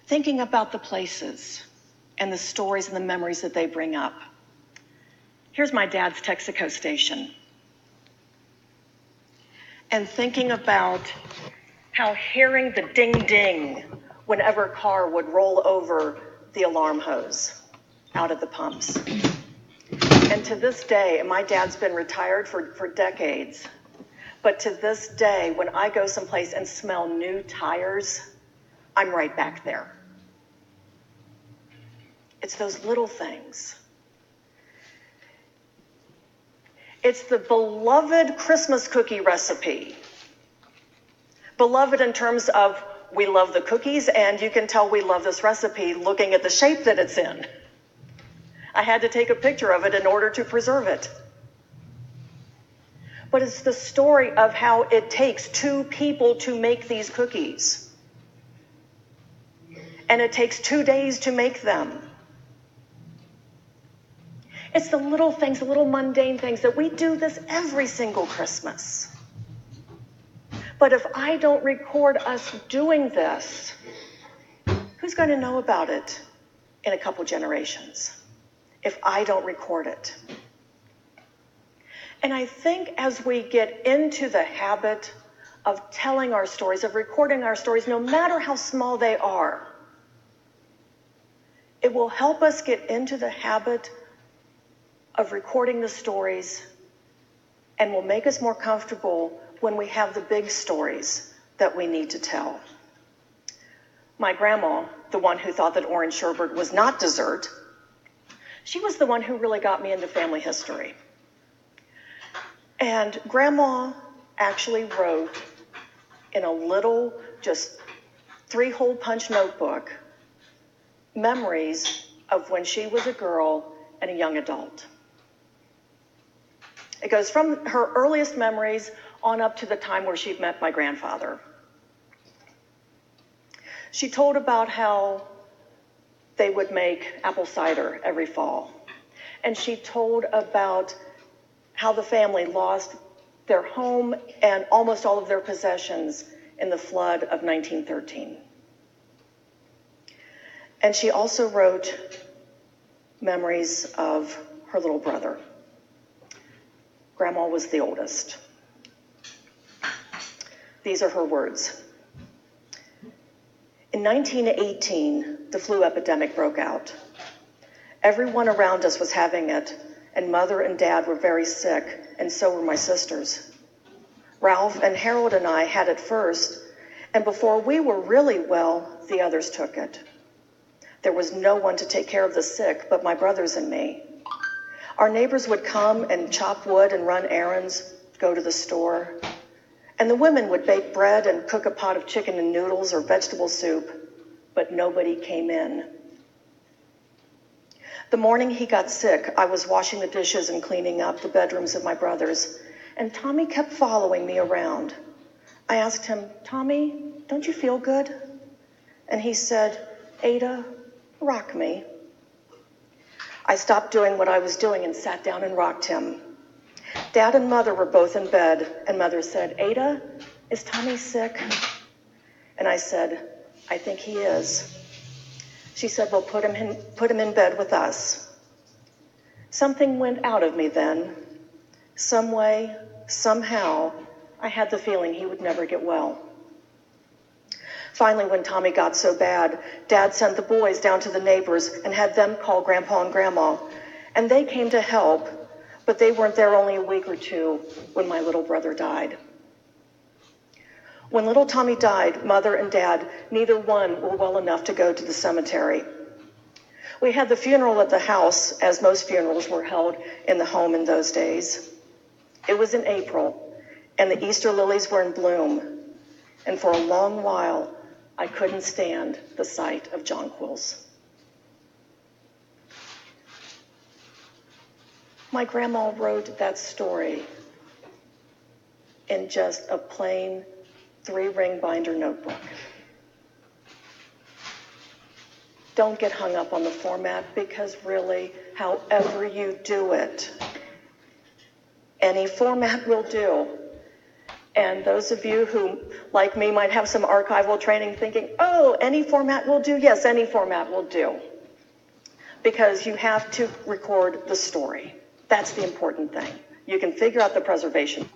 thinking about the places and the stories and the memories that they bring up. Here's my dad's Texaco station. And thinking about how hearing the ding ding whenever a car would roll over the alarm hose out of the pumps. And to this day, and my dad's been retired for decades, but to this day, when I go someplace and smell new tires, I'm right back there. It's those little things. It's the beloved Christmas cookie recipe. Beloved in terms of we love the cookies, and you can tell we love this recipe looking at the shape that it's in. I had to take a picture of it in order to preserve it. But it's the story of how it takes two people to make these cookies. And it takes 2 days to make them. It's the little things, the little mundane things that we do this every single Christmas. But if I don't record us doing this, who's going to know about it in a couple generations if I don't record it? And I think as we get into the habit of telling our stories, of recording our stories, no matter how small they are, it will help us get into the habit of recording the stories and will make us more comfortable when we have the big stories that we need to tell. My grandma, the one who thought that orange sherbet was not dessert, she was the one who really got me into family history. And Grandma actually wrote in a little, just 3-hole punch notebook, memories of when she was a girl and a young adult. It goes from her earliest memories on up to the time where she met my grandfather. She told about how they would make apple cider every fall. And she told about how the family lost their home and almost all of their possessions in the flood of 1913. And she also wrote memories of her little brother. Grandma was the oldest. These are her words. In 1918, the flu epidemic broke out. Everyone around us was having it, and Mother and Dad were very sick, and so were my sisters. Ralph and Harold and I had it first, and before we were really well, the others took it. There was no one to take care of the sick but my brothers and me. Our neighbors would come and chop wood and run errands, go to the store. And the women would bake bread and cook a pot of chicken and noodles or vegetable soup, but nobody came in. The morning he got sick, I was washing the dishes and cleaning up the bedrooms of my brothers, and Tommy kept following me around. I asked him, "Tommy, don't you feel good?" And he said, "Ada, rock me." I stopped doing what I was doing and sat down and rocked him. Dad and Mother were both in bed, and Mother said, "Ada, is Tommy sick?" And I said, "I think he is." She said, "Well, put him in bed with us." Something went out of me then. Some way, somehow, I had the feeling he would never get well. Finally, when Tommy got so bad, Dad sent the boys down to the neighbors and had them call Grandpa and Grandma. And they came to help, but they weren't there only a week or two when my little brother died. When little Tommy died, Mother and Dad, neither one were well enough to go to the cemetery. We had the funeral at the house, as most funerals were held in the home in those days. It was in April, and the Easter lilies were in bloom. And for a long while, I couldn't stand the sight of jonquils. My grandma wrote that story in just a plain 3-ring binder notebook. Don't get hung up on the format, because really, however you do it, any format will do. And those of you who, like me, might have some archival training thinking, oh, any format will do. Yes, any format will do. Because you have to record the story. That's the important thing. You can figure out the preservation.